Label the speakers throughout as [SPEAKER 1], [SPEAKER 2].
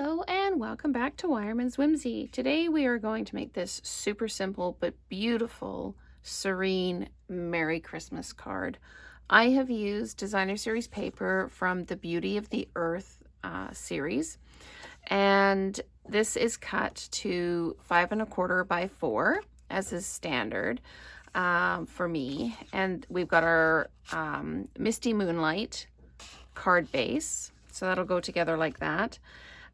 [SPEAKER 1] Hello and welcome back to Weyermann's Whimsy. Today we are going to make this super simple but beautiful, serene Merry Christmas card. I have used designer series paper from the Beauty of the Earth series, and this is cut to 5 1/4 by 4 as is standard for me. And we've got our Misty Moonlight card base, so that'll go together like that.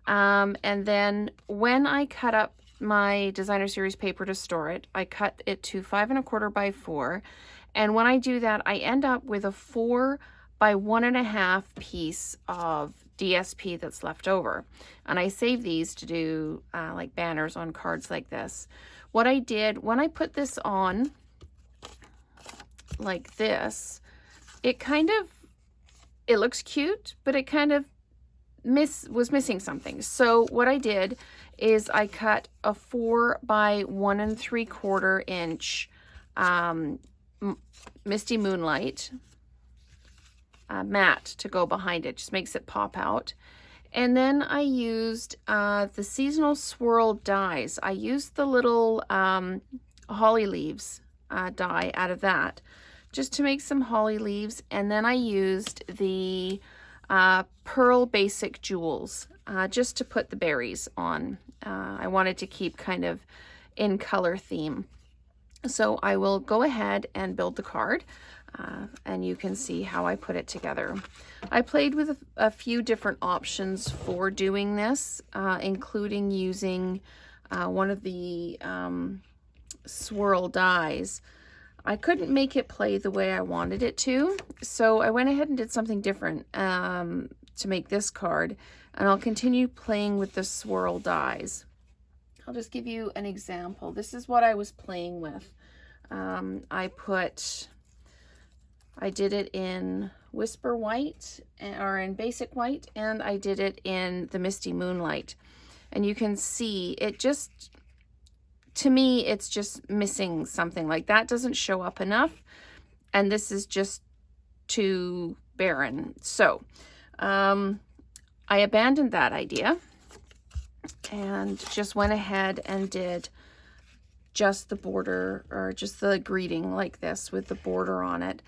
[SPEAKER 1] And then when I cut up my designer series paper to store it, I cut it to 5 1/4 by 4. And when I do that, I end up with a 4 by 1.5 piece of DSP that's left over. And I save these to do like banners on cards like this. What I did, when I put this on like this, it looks cute, but it kind of was missing something. So what I did is I cut a 4 by 1 3/4 inch Misty Moonlight mat to go behind it. Just makes it pop out. And then I used the seasonal swirl dies. I used the little holly leaves die out of that just to make some holly leaves. And then I used the pearl basic jewels just to put the berries on. I wanted to keep kind of in color theme. So I will go ahead and build the card, and you can see how I put it together. I played with a few different options for doing this, including using one of the swirl dies. I couldn't make it play the way I wanted it to, so I went ahead and did something different to make this card, and I'll continue playing with the swirl dies. I'll just give you an example. This is what I was playing with. I did it in Whisper White, or in Basic White, and I did it in the Misty Moonlight. And you can see it just, to me, it's just missing something. Like that doesn't show up enough, and this is just too barren. So I abandoned that idea and just went ahead and did just the border, or just the greeting like this with the border on it.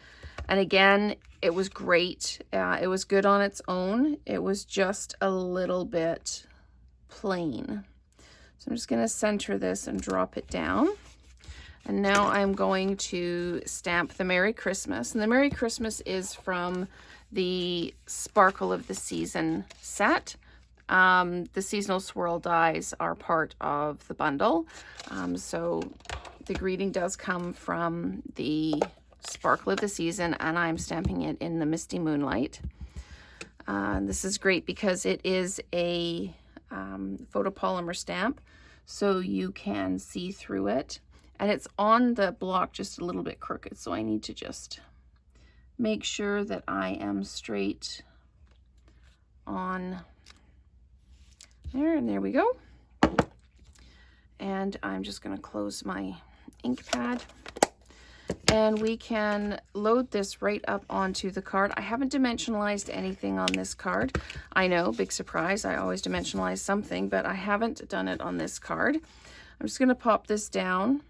[SPEAKER 1] And again, it was great. It was good on its own. It was just a little bit plain. So I'm just going to center this and drop it down. And now I'm going to stamp the Merry Christmas. And the Merry Christmas is from the Sparkle of the Season set. The seasonal swirl dies are part of the bundle. So the greeting does come from the Sparkle of the Season, and I'm stamping it in the Misty Moonlight. This is great because it is a photopolymer stamp, so you can see through it. And it's on the block just a little bit crooked, so I need to just make sure that I am straight on there, and there we go. And I'm just going to close my ink pad, and we can load this right up onto the card. I haven't dimensionalized anything on this card. I know, big surprise, I always dimensionalize something, but I haven't done it on this card. I'm just going to pop this down,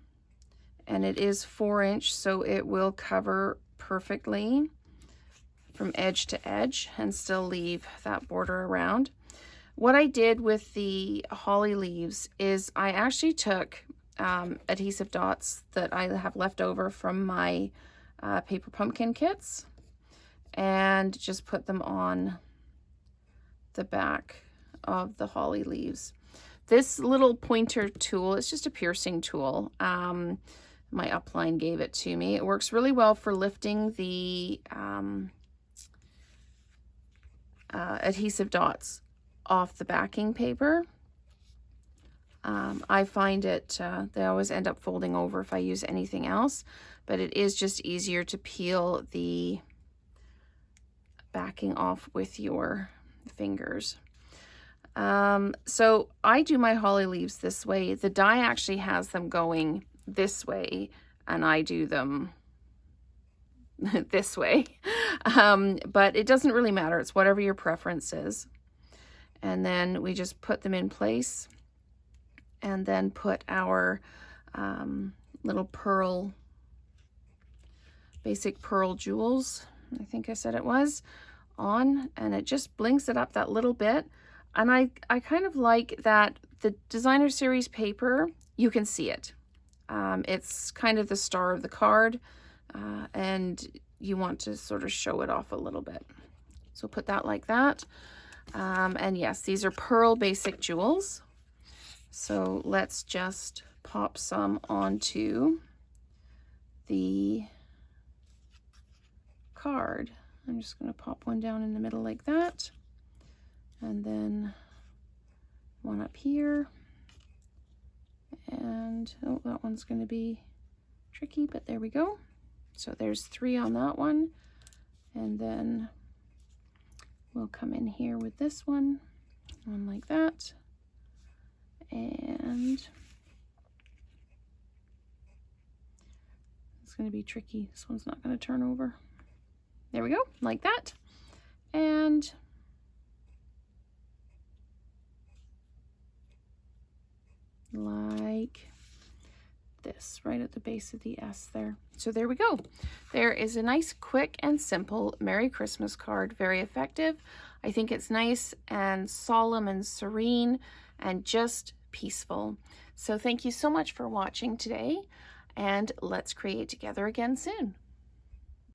[SPEAKER 1] and it is 4 inch, so it will cover perfectly from edge to edge and still leave that border around. What I did with the holly leaves is I actually took adhesive dots that I have left over from my paper pumpkin kits and just put them on the back of the holly leaves. This little pointer tool, it's just a piercing tool. My upline gave it to me. It works really well for lifting the adhesive dots off the backing paper. I find it, they always end up folding over if I use anything else, but it is just easier to peel the backing off with your fingers. So I do my holly leaves this way. The die actually has them going this way, and I do them this way. But it doesn't really matter. It's whatever your preference is. And then we just put them in place and then put our little pearl, basic pearl jewels, I think I said it was, on, and it just blinks it up that little bit. And I kind of like that the designer series paper, you can see it. It's kind of the star of the card, and you want to sort of show it off a little bit. So put that like that. And yes, these are pearl basic jewels. So let's just pop some onto the card. I'm just going to pop one down in the middle like that. And then one up here. And, oh, that one's going to be tricky, but there we go. So there's 3 on that one. And then we'll come in here with this one like that. And it's going to be tricky. This one's not going to turn over. There we go, like that. And like this, right at the base of the S there. So there we go. There is a nice, quick and simple Merry Christmas card. Very effective. I think it's nice and solemn and serene and just peaceful. So thank you so much for watching today, and let's create together again soon.